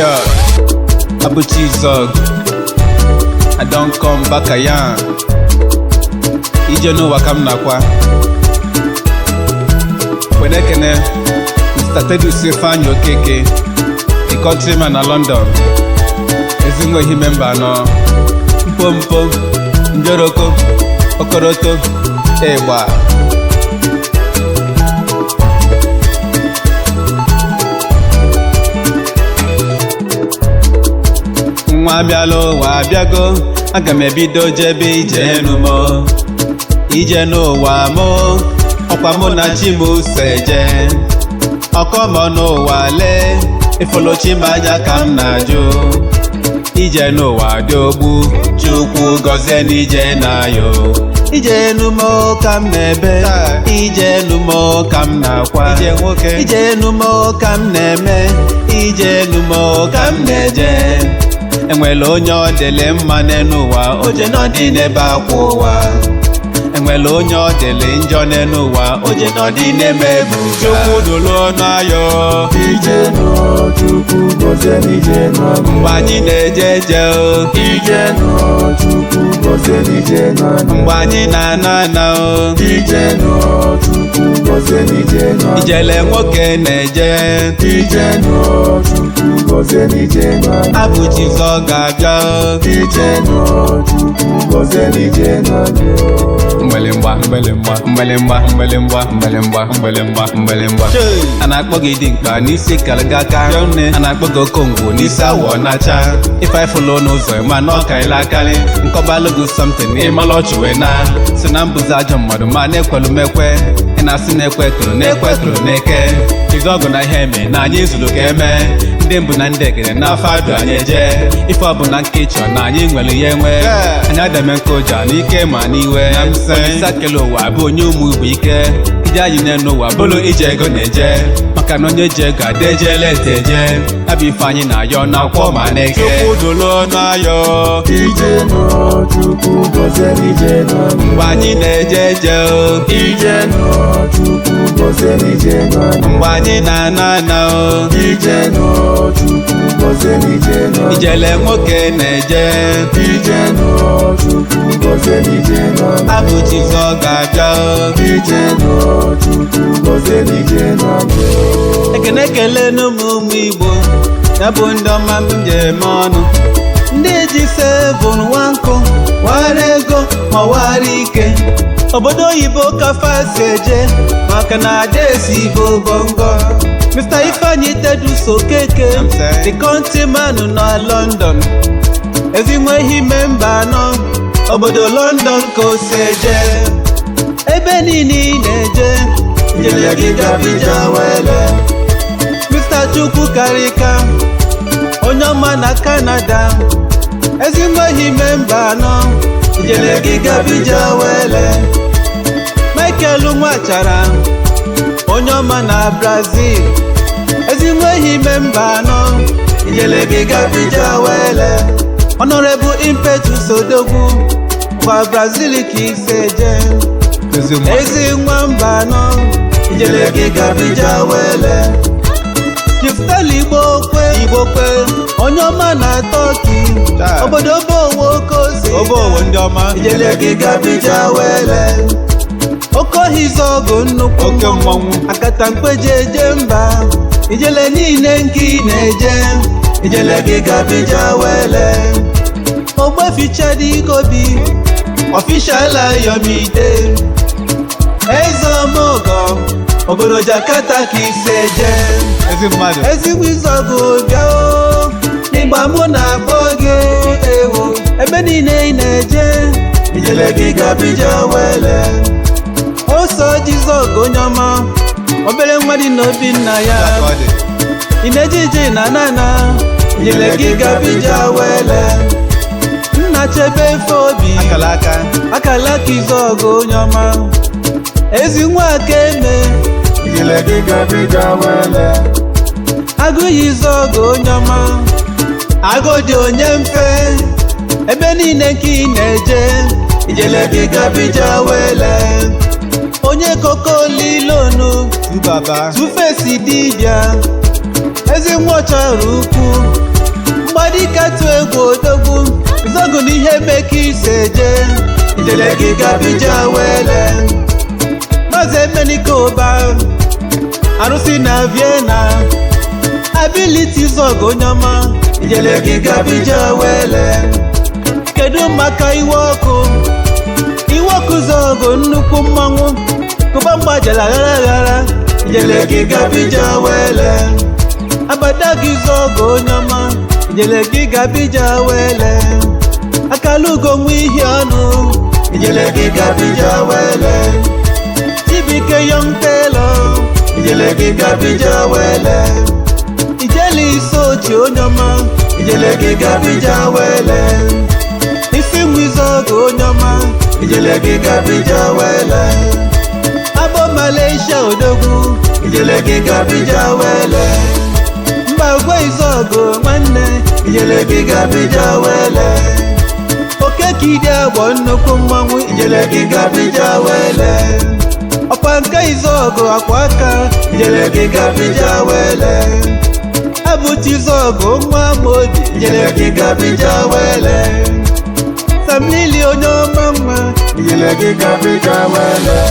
Yeah, Abuchi Izuogu, I don't come back again. Ije no wakam nakwa. When I can, Mr. Teddy Stefan Okeke, the countryman in London. Ezingo he member no. Mpompo, Njoroko, Okoroto, Ewa. Nwa bialo wa biago, aga m ebido jebe ije numo. Ije n'ụwa mo, ọkwa mụ na chi m seje. Ọkọ mọ n'ụwa le, ifolochi m anya ka m na-ajụ. Ije n'ụwa dị ogbu, Chukwu gọzie n'ije na-ayọ. Ije numo ka m na-ebe, ije numo ka m na-akwa. Ije numo ka m na-eme, ije numo ka m na-eje. Enwere onye ọ dịle mma n'ụwa, oje nọdị n'ebe akwa ụwa. Enwere onye ọ dịle njọ n'ụwa, oje nọdị n'eme ebuga. Chukwu dụlụ ọnụ ayọ, ije nọ Chukwu gọzie n'ije nọ. mgbe anyị na-eje eje o, Ije nọ Chukwu gọzie n'ije nọ. mgbe anyị na-ana ana o, Ije nọ Chukwu gọzie n'ije nọ. ijele nwoke na-eje. Ije nọ Chukwu gọzie n'ije nọ. Abuchi Izuogu ga-abịa o. Ije nọ Chukwu gọzie n'ije nọ. Mgbelemgba, mgbelemgba, mgbelemgba, mgbelemgba, mgbelemgba, mgbelemgba, mgbelemgba. A na-akpọ gị dimkpa n'isi kalagaka. A na-akpọ gị okongwu n'isi awọ na-acha. Ife ifụlụ n'ụzọ ma na ọ karịla akarị. Nkọbalụ gị something ịmalụ ọchị wee na. Si na mbụzi ajọ mmadụ ma na-ekwelu mekwe. Ị na-asị na-ekwe ekuru na-ekwe ekuru na-eke. Izuogu na ihe eme na anyị zuru ka eme. Ndị mbụ na ndị ekere n'afọ adụ anyị eje. Ife ọbụla nke ịchọ na anyị nwere ya enwe. Anyị adame nke ụja n'ike ma n'iwe. Olisa kele ụwa bụ onye ụmụ igbo ike. Ije anyị n'ụwa bụlụ ije ego na-eje. Maka na onye ji ego ada ejele ete eje. Abụ ife anyị na-ayọ n'akwọ ma na-eke. Chukwu dụlụ ọnụ ayọ, Ije nọ Chukwu gọzie n'ije nọ. mgbe anyị na-eje eje o, Ije nọ Chukwu gọzie n'ije nọ. mgbe anyị na-ana ana o, Ije nọ Chukwu gọzie n'ije nọ. ijele nwoke na-eje. Ije nọ Chukwu gọzie n'ije nọ. Abuchi Izuogu ga-abịa o. Ije nọ Chukwu gọzie n'ije nọ. Ekene ekele n'ụmụ ụmụ Igbo, ya bụ ndị ọma m ji eme ọnụ. Ndị ji sevụn nwa nkụ, wara ego ma wara ike. Obodo oyibo ka fasi eje, maka na adesi Igbo bongo. Mr. Ifeanyi Tedus Okeke, the countryman na London. Ezinweghị memba anọ, obodo London ka o si eje. Ebe niile ị na-eje, njele gị gabija wele. Mr. Chukwu karịka, onye ọma na Canada. Ezinweghị memba anọ, njele gị gabija wele. Michael Nwachara, onye ọma na Brazil. Ezinweghị memba anọ, njele gị gabija wele. Honorable Impetus Odogwu, kwa Brazil ka isi eje. Ezi nwamba anọ, ijele gị gabija wele. Jiftel Igbo kwe, onye ọma na Turkey. Obodo Obowo Kosi, ndị ọma, ijele gị gabija wele. Okohi Izuogu nnukwu oke mmọnwụ, akata mkpeji eje mba. Ijele niile nke ị na-eje, ijele gị gabija wele. Ogbeficha dị Igobi, Official Ayọmide. Ezeomogo, obodo Jakarta ka isi eje. Ezigbo Izuogu bịa o, ịgba mụ na-akpọ gị ewu. Ebe niile ị na-eje, ijele gị gabija wele. Oso Izuogu onye ọma, obere nwa dị n'obi nna ya. Ị na-eje ije na nana, ijele gị gabija wele. Nna chebe efe obi, akala ka Izuogu onye ọma. Ezi nwa aka eme, Ijele gị gabija wele. Agụghị Izuogu onye ọma. Agụ dị onye mfe, ebe niile nke ị na-eje, ijele gị gabija wele. Onye koko lilonu, Two-Face dibịa. Ezi nwa chọrọ ukwu, mgbadika tụ egwu odogwu Izuogu n'ihe meka ise je ijele gị gabija wele Maazị Emenike Ụba arụsị na Vienna ability Izuogu onye ọma ijele gị gabija wele kedu maka iwe ọkụ Izuogu nnukwu mmanwụ kụba mgbajala ghara ijele gị gabija wele abada gị Izuogu onye ọma ijele gị gabija wele akalugo nwe ihe ọnụ ijele gị gabija wele Chibike Young Tailor ijele gị gabija wele ijele Isochi onye ọma ijele gị gabija wele isi nwe Izuogu onye ọma ijele gị gabija wele abo Malaysia odogwu ijele gị gabija wele mbagwe Izuogu nwanne ijele gị gabija wele okekidi agbo nnukwu mmanwụ ijele gị gabija wele ọkwa nke Izuogu akwa aka ijele gị gabija wele Abuchi Izuogu nwa Amodi ijele gị gabija wele Samili onye ọma mma ijele gị gabija wele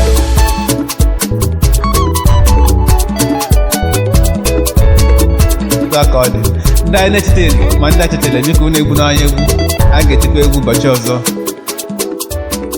ndị anyị na-echetara ma ndị a chetara dịka unu egwu n'anya egwu a ga-etikwa egwu ụbọchị ọzọ